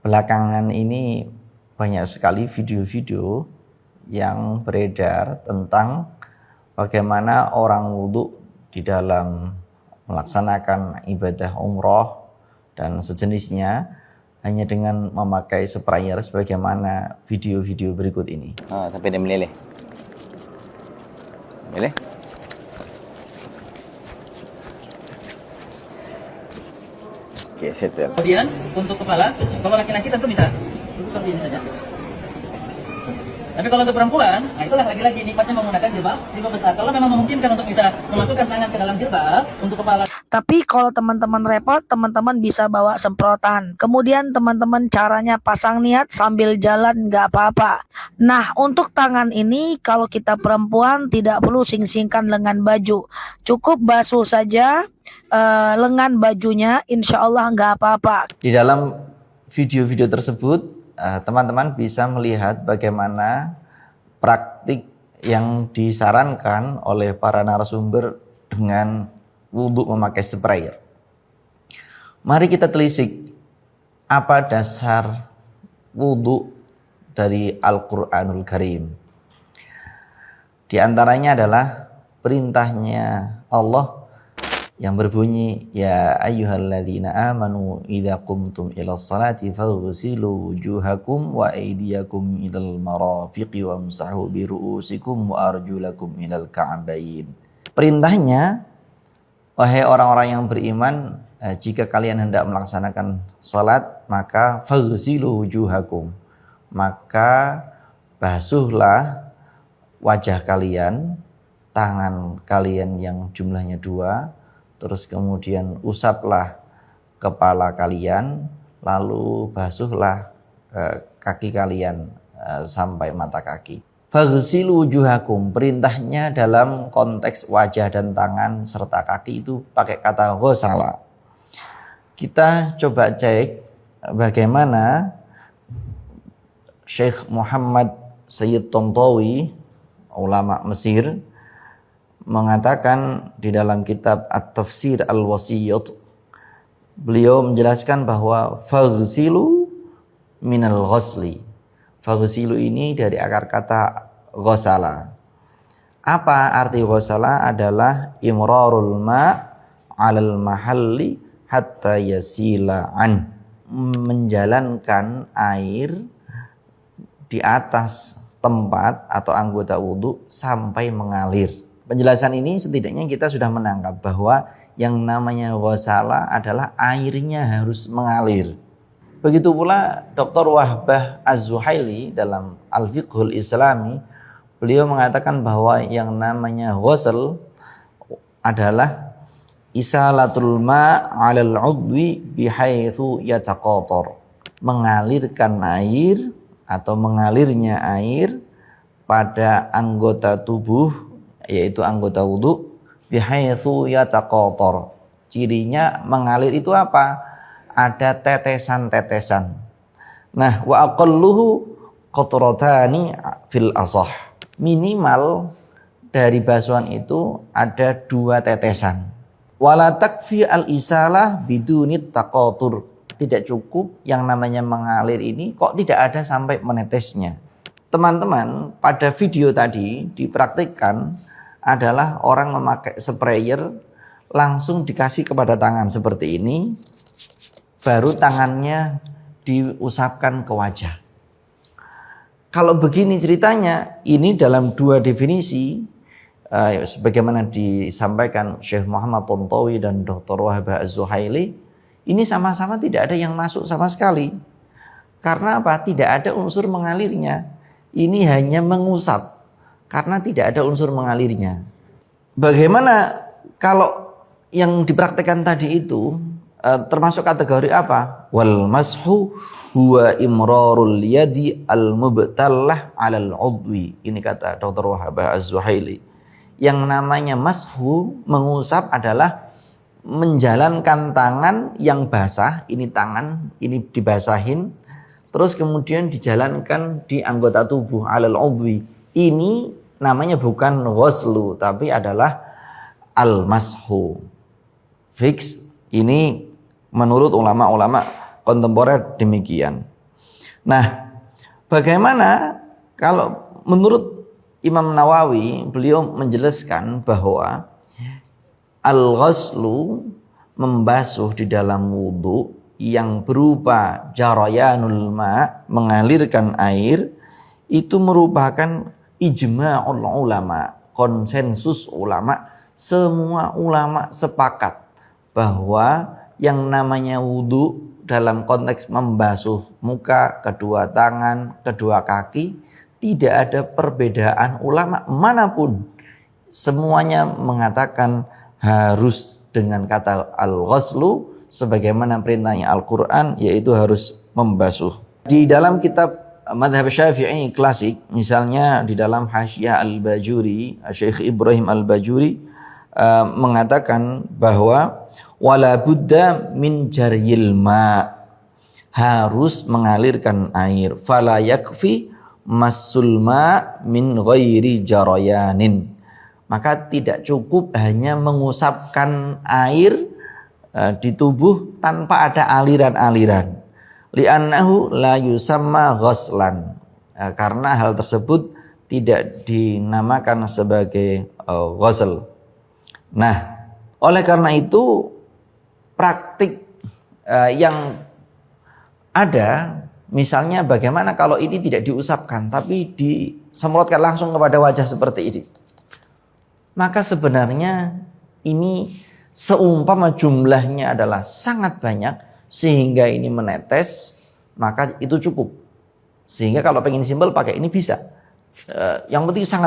Belakangan ini banyak sekali video-video yang beredar tentang bagaimana orang wudhu di dalam melaksanakan ibadah umroh dan sejenisnya hanya dengan memakai sprayer sebagaimana video-video berikut ini. Sampai dia meleleh. Meleleh. Oke, settle. Kemudian untuk kepala, kalau laki-laki tentu bisa seperti ini saja. Tapi kalau untuk perempuan, nah itulah lagi-lagi nikmatnya menggunakan jilbab besar. Kalau memang memungkinkan untuk bisa memasukkan tangan ke dalam jilbab untuk kepala. Tapi kalau teman-teman repot, teman-teman bisa bawa semprotan. Kemudian teman-teman caranya pasang niat sambil jalan nggak apa-apa. Nah, untuk tangan ini kalau kita perempuan tidak perlu sing-singkan lengan baju. Cukup basuh saja lengan bajunya, insya Allah nggak apa-apa. Di dalam video-video tersebut, teman-teman bisa melihat bagaimana praktik yang disarankan oleh para narasumber dengan wudhu memakai sprayer. Mari kita telisik apa dasar wudhu dari Al-Quranul Karim. Di antaranya adalah perintahnya Allah yang berbunyi, ya ayyuhalladzina amanu idza qumtum ilas salati faghsilu wujuhakum wa aydiyakum ilal marafiqi wamsahu bi ru'usikum wa arjulakum ilal ka'bayn. Perintahnya, wahai orang-orang yang beriman, jika kalian hendak melaksanakan salat, maka faghsilu wujuhakum, maka basuhlah wajah kalian, tangan kalian yang jumlahnya 2, terus kemudian usaplah kepala kalian, lalu basuhlah kaki kalian sampai mata kaki. Faghsilu wujuhakum, perintahnya dalam konteks wajah dan tangan serta kaki itu pakai kata ghasala. Kita coba cek bagaimana Syekh Muhammad Sayyid Tontowi, ulama Mesir, mengatakan di dalam kitab At-Tafsir Al-Wasiyyat, beliau menjelaskan bahwa faghsilu minal ghasli. Faghsilu ini dari akar kata ghasala. Apa arti ghasala? Adalah imrarul ma' 'alal mahalli hatta yasila an, menjalankan air di atas tempat atau anggota wudhu sampai mengalir. Penjelasan ini setidaknya kita sudah menangkap bahwa yang namanya ghasala adalah airnya harus mengalir. Begitu pula Dr. Wahbah Az-Zuhaili dalam Al-Fiqhul Islami, beliau mengatakan bahwa yang namanya ghusl adalah isalatul ma' 'alal 'udwi bihaitsu yataqatar, mengalirkan air atau mengalirnya air pada anggota tubuh, yaitu anggota wudhu, bihaitsu yataqatar. Cirinya mengalir itu apa? Ada tetesan-tetesan. Nah, wa aqalluhu qatratani fil asah. Minimal dari basuhan itu ada 2 tetesan. Wala takfi al-isalah bidunit taqatur. Tidak cukup yang namanya mengalir ini kok tidak ada sampai menetesnya. Teman-teman, pada video tadi dipraktikkan adalah orang memakai sprayer, langsung dikasih kepada tangan seperti ini, baru tangannya diusapkan ke wajah. Kalau begini ceritanya, ini dalam 2 definisi, sebagaimana disampaikan Syekh Muhammad Tontowi dan Dr. Wahbah Az-Zuhaili, ini sama-sama tidak ada yang masuk sama sekali. Karena apa? Tidak ada unsur mengalirnya. Ini hanya mengusap, karena tidak ada unsur mengalirnya. Bagaimana kalau yang dipraktikkan tadi itu termasuk kategori apa? Wal mashu huwa imrarul yadi al-mubtallah 'alal 'udwi. Ini kata Dr. Wahbah Az-Zuhaili. Yang namanya mashu, mengusap, adalah menjalankan tangan yang basah, ini tangan, ini dibasahin, terus kemudian dijalankan di anggota tubuh 'alal 'udwi. Ini namanya bukan ghuslu, tapi adalah al-mashu. Fix, ini menurut ulama-ulama kontemporer demikian. Nah, bagaimana kalau menurut Imam Nawawi, beliau menjelaskan bahwa al-ghaslu, membasuh di dalam wudhu yang berupa jarayanul ma, mengalirkan air, itu merupakan ijma'ul ulama, konsensus ulama. Semua ulama sepakat bahwa yang namanya wudhu dalam konteks membasuh muka, kedua tangan, kedua kaki, tidak ada perbedaan ulama manapun. Semuanya mengatakan harus dengan kata al-ghaslu sebagaimana perintahnya Al-Quran, yaitu harus membasuh. Di dalam kitab madhab Syafi'i klasik, misalnya di dalam Hasyiah Al-Bajuri, Syekh Ibrahim Al-Bajuri mengatakan bahwa wala budda min jaryil ma, harus mengalirkan air, fala yakfi masul ma min ghairi jarayanin, maka tidak cukup hanya mengusapkan air di tubuh tanpa ada aliran-aliran. Li'annahu la yusamma ghaslan, karena hal tersebut tidak dinamakan sebagai ghusl. Nah, oleh karena itu praktik yang ada, misalnya bagaimana kalau ini tidak diusapkan tapi disemprotkan langsung kepada wajah seperti ini, maka sebenarnya ini seumpama jumlahnya adalah sangat banyak sehingga ini menetes, maka itu cukup. Sehingga kalau pengen simpel pakai ini bisa. Yang penting sangat